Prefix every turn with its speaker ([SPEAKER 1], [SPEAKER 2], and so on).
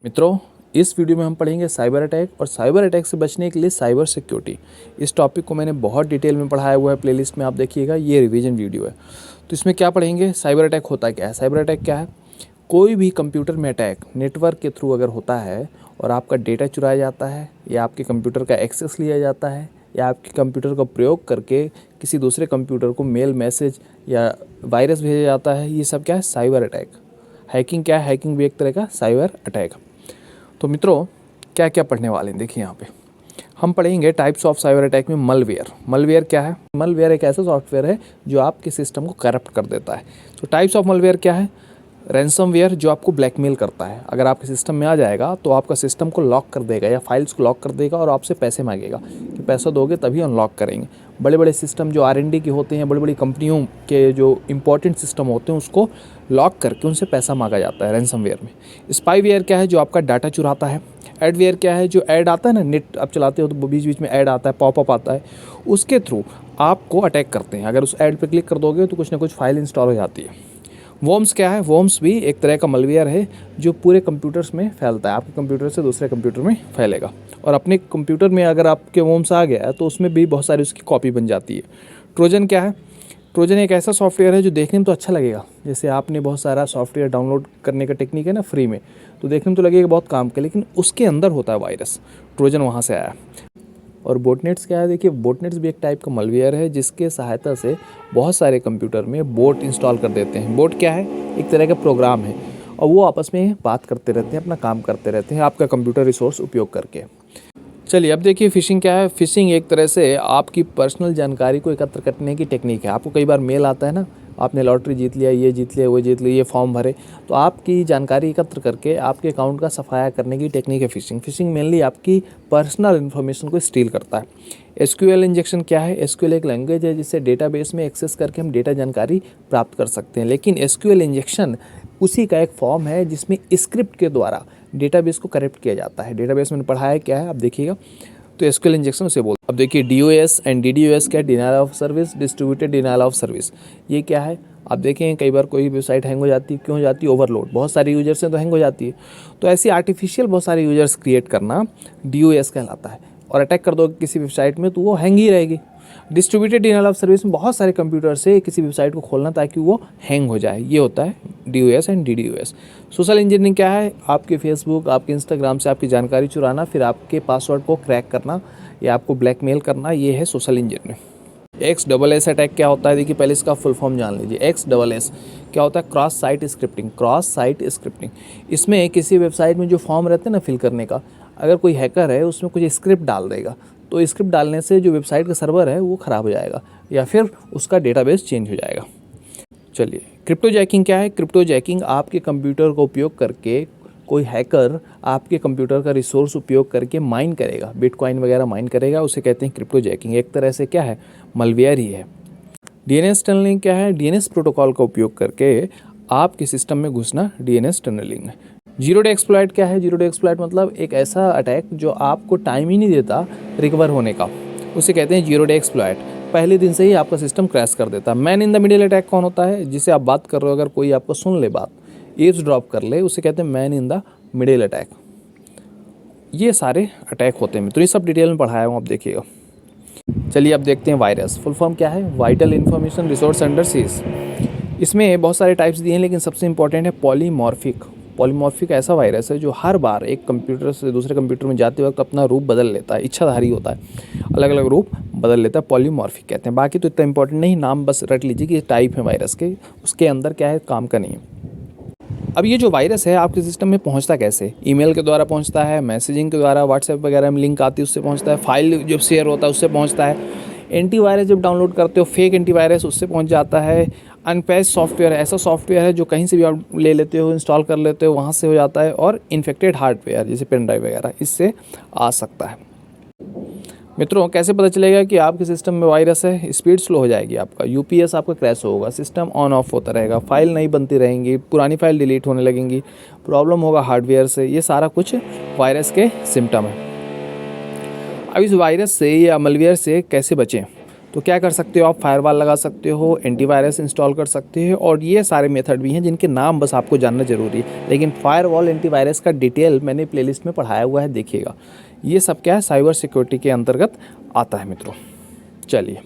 [SPEAKER 1] मित्रों, इस वीडियो में हम पढ़ेंगे साइबर अटैक और साइबर अटैक से बचने के लिए साइबर सिक्योरिटी। इस टॉपिक को मैंने बहुत डिटेल में पढ़ाया हुआ है, प्लेलिस्ट में आप देखिएगा, ये रिवीजन वीडियो है। तो इसमें क्या पढ़ेंगे, साइबर अटैक होता क्या है। साइबर अटैक क्या है? कोई भी कंप्यूटर में अटैक नेटवर्क के थ्रू अगर होता है और आपका डेटा चुराया जाता है या आपके कंप्यूटर का एक्सेस लिया जाता है या आपके कंप्यूटर का प्रयोग करके किसी दूसरे कंप्यूटर को मेल, मैसेज या वायरस भेजा जाता है, ये सब क्या है? Cyber attack. हैकिंग क्या है? हैकिंग भी एक तरह का साइबर अटैक। तो मित्रों, क्या क्या पढ़ने वाले हैं, देखिए यहाँ पे हम पढ़ेंगे टाइप्स ऑफ साइबर अटैक में मलवेयर। मलवेयर क्या है? मलवेयर एक ऐसा सॉफ्टवेयर है जो आपके सिस्टम को करप्ट कर देता है। तो टाइप्स ऑफ मलवेयर क्या है? रैंसमवेयर, जो आपको ब्लैकमेल करता है, अगर आपके सिस्टम में आ जाएगा तो आपका सिस्टम को लॉक कर देगा या फाइल्स को लॉक कर देगा और आपसे पैसे मांगेगा कि पैसा दोगे तभी अनलॉक करेंगे। बड़े बड़े सिस्टम जो R&D के होते हैं, बड़ी बड़ी कंपनियों के जो इंपॉर्टेंट सिस्टम होते हैं, उसको लॉक करके उनसे पैसा मांगा जाता है रैंसमवेयर में। स्पाईवेयर क्या है? जो आपका डाटा चुराता है। एडवेयर क्या है? जो ऐड आता है ना, नेट आप चलाते हो तो बीच बीच में ऐड आता है, पॉपअप आता है, उसके थ्रू आपको अटैक करते हैं। अगर उस ऐड पर क्लिक कर दोगे तो कुछ ना कुछ फाइल इंस्टॉल हो जाती है। वॉर्म्स क्या है? वॉर्म्स भी एक तरह का मलवेयर है जो पूरे कंप्यूटर्स में फैलता है, आपके कंप्यूटर से दूसरे कंप्यूटर में फैलेगा और अपने कंप्यूटर में अगर आपके वॉर्म्स आ गया है तो उसमें भी बहुत सारी उसकी कॉपी बन जाती है। ट्रोजन क्या है? ट्रोजन एक ऐसा सॉफ्टवेयर है जो देखने में तो अच्छा लगेगा, जैसे आपने बहुत सारा सॉफ्टवेयर डाउनलोड करने का टेक्निक है ना फ्री में, तो देखने में तो लगेगा बहुत काम का, लेकिन उसके अंदर होता है वायरस। ट्रोजन वहाँ से आया। और बोटनेट्स क्या है? देखिए, बोटनेट्स भी एक टाइप का मलवेयर है जिसके सहायता से बहुत सारे कंप्यूटर में बोट इंस्टॉल कर देते हैं। बोट क्या है? एक तरह का प्रोग्राम है और वो आपस में बात करते रहते हैं, अपना काम करते रहते हैं आपका कंप्यूटर रिसोर्स उपयोग करके। चलिए अब देखिए फिशिंग क्या है। फिशिंग एक तरह से आपकी पर्सनल जानकारी को एकत्र करने की टेक्निक है। आपको कई बार मेल आता है ना, आपने लॉटरी जीत लिया, ये जीत लिया, वो जीत लिया, ये फॉर्म भरे, तो आपकी जानकारी एकत्र करके आपके अकाउंट का सफाया करने की टेक्निक है फिशिंग। फिशिंग मेनली आपकी पर्सनल इन्फॉर्मेशन को स्टील करता है। एसक्यूएल इंजेक्शन क्या है? एसक्यूएल एक लैंग्वेज है जिससे डेटाबेस में एक्सेस करके हम डेटा जानकारी प्राप्त कर सकते हैं, लेकिन एसक्यूएल इंजेक्शन उसी का एक फॉर्म है जिसमें स्क्रिप्ट के द्वारा डेटाबेस को करप्ट किया जाता है। डेटाबेस में पढ़ाया क्या है आप देखिएगा, तो एसक्यूएल इंजेक्शन उसे बोलते हैं। अब देखिए DOS एंड DDoS क्या है? Denial of service, distributed denial of service. ये क्या है? आप देखें कई बार कोई वेबसाइट हैंग हो जाती है, क्यों हो जाती है? ओवरलोड, बहुत सारे यूजर्स हैं तो हैंग हो जाती है। तो ऐसी आर्टिफिशियल बहुत सारे यूजर्स क्रिएट करना DOS कहलाता है, और अटैक कर दोगे किसी वेबसाइट में तो वो हैंग ही रहेगी। डिस्ट्रीब्यूटेड डिनायल ऑफ सर्विस में बहुत सारे कंप्यूटर से किसी वेबसाइट को खोलना ताकि वो हैंग हो जाए, ये होता है DOS and DDoS। Social engineering क्या है? आपके फेसबुक, आपके इंस्टाग्राम से आपकी जानकारी चुराना, फिर आपके पासवर्ड को क्रैक करना या आपको ब्लैकमेल करना, ये है सोशल इंजीनियरिंग। XSS अटैक क्या होता है? देखिए पहले इसका फुल फॉर्म जान लीजिए। XSS क्या होता है? Cross site scripting. Cross site scripting, इसमें किसी वेबसाइट में जो फॉर्म रहते हैं ना फिल करने का, अगर कोई हैकर है उसमें कुछ स्क्रिप्ट डाल देगा तो स्क्रिप्ट डालने से जो वेबसाइट का सर्वर है वो ख़राब हो जाएगा या फिर उसका डेटाबेस चेंज हो जाएगा। चलिए, क्रिप्टो जैकिंग क्या है? क्रिप्टो जैकिंग आपके कंप्यूटर का उपयोग करके कोई हैकर आपके कंप्यूटर का रिसोर्स उपयोग करके माइन करेगा, बिटकॉइन वगैरह माइन करेगा, उसे कहते हैं क्रिप्टो जैकिंग। एक तरह से क्या है? मलवेयर ही है। DNS टनलिंग क्या है? DNS प्रोटोकॉल का उपयोग करके आपके सिस्टम में घुसना DNS टनलिंग है। जीरो डे एक्सप्लॉइट क्या है? जीरो डे एक्सप्लॉइट मतलब एक ऐसा अटैक जो आपको टाइम ही नहीं देता रिकवर होने का, उसे कहते हैं जीरो डे एक्सप्लॉइट। पहले दिन से ही आपका सिस्टम क्रैश कर देता है। Man in the middle attack कौन होता है? जिसे आप बात कर रहे हो, अगर कोई आपको सुन ले बात, ईव्स ड्रॉप कर ले, उसे कहते हैं man in the middle attack. ये सारे अटैक होते हैं, तो ये सब डिटेल में पढ़ाया हूँ, आप देखिएगा। चलिए अब देखते हैं वायरस। फुल फॉर्म क्या है? Vital information resource under seize. इसमें बहुत सारे टाइप्स दिए हैं, लेकिन सबसे इंपॉर्टेंट है पॉलीमॉर्फिक। पॉलीमॉर्फिक ऐसा वायरस है जो हर बार एक कंप्यूटर से दूसरे कंप्यूटर में जाते वक्त अपना रूप बदल लेता है, इच्छाधारी होता है, अलग अलग रूप बदल लेता है, पॉलीमॉर्फिक कहते हैं। बाकी तो इतना इंपॉर्टेंट नहीं, नाम बस रट लीजिए कि टाइप है वायरस के, उसके अंदर क्या है काम का नहीं है। अब ये जो वायरस है आपके सिस्टम में पहुंचता कैसे? ईमेल के द्वारा पहुंचता है, मैसेजिंग के द्वारा, व्हाट्सएप वगैरह में लिंक आती है उससे पहुंचता है, फाइल जब शेयर होता है उससे पहुंचता है, एंटीवायरस जब डाउनलोड करते हो फेक एंटीवायरस उससे पहुंच जाता है, अनपैच सॉफ्टवेयर ऐसा सॉफ्टवेयर है जो कहीं से भी आप ले लेते हो, इंस्टॉल कर लेते हो, वहाँ से हो जाता है, और इन्फेक्टेड हार्डवेयर जैसे पेन ड्राइव वगैरह इससे आ सकता है। मित्रों, कैसे पता चलेगा कि आपके सिस्टम में वायरस है? स्पीड स्लो हो जाएगी, आपका UPS आपका क्रैश होगा, सिस्टम ऑन ऑफ होता रहेगा, फाइल नहीं बनती रहेंगी, पुरानी फाइल डिलीट होने लगेंगी, प्रॉब्लम होगा हार्डवेयर से। ये सारा कुछ वायरस के सिम्टम है। अब इस वायरस से या मलवेयर से कैसे बचें? तो क्या कर सकते हो आप, फायरवॉल लगा सकते हो, एंटीवायरस इंस्टॉल कर सकते हो, और ये सारे मेथड भी हैं जिनके नाम बस आपको जानना ज़रूरी है। लेकिन फायरवॉल एंटीवायरस का डिटेल मैंने प्लेलिस्ट में पढ़ाया हुआ है, देखिएगा। ये सब क्या है, साइबर सिक्योरिटी के अंतर्गत आता है मित्रों। चलिए।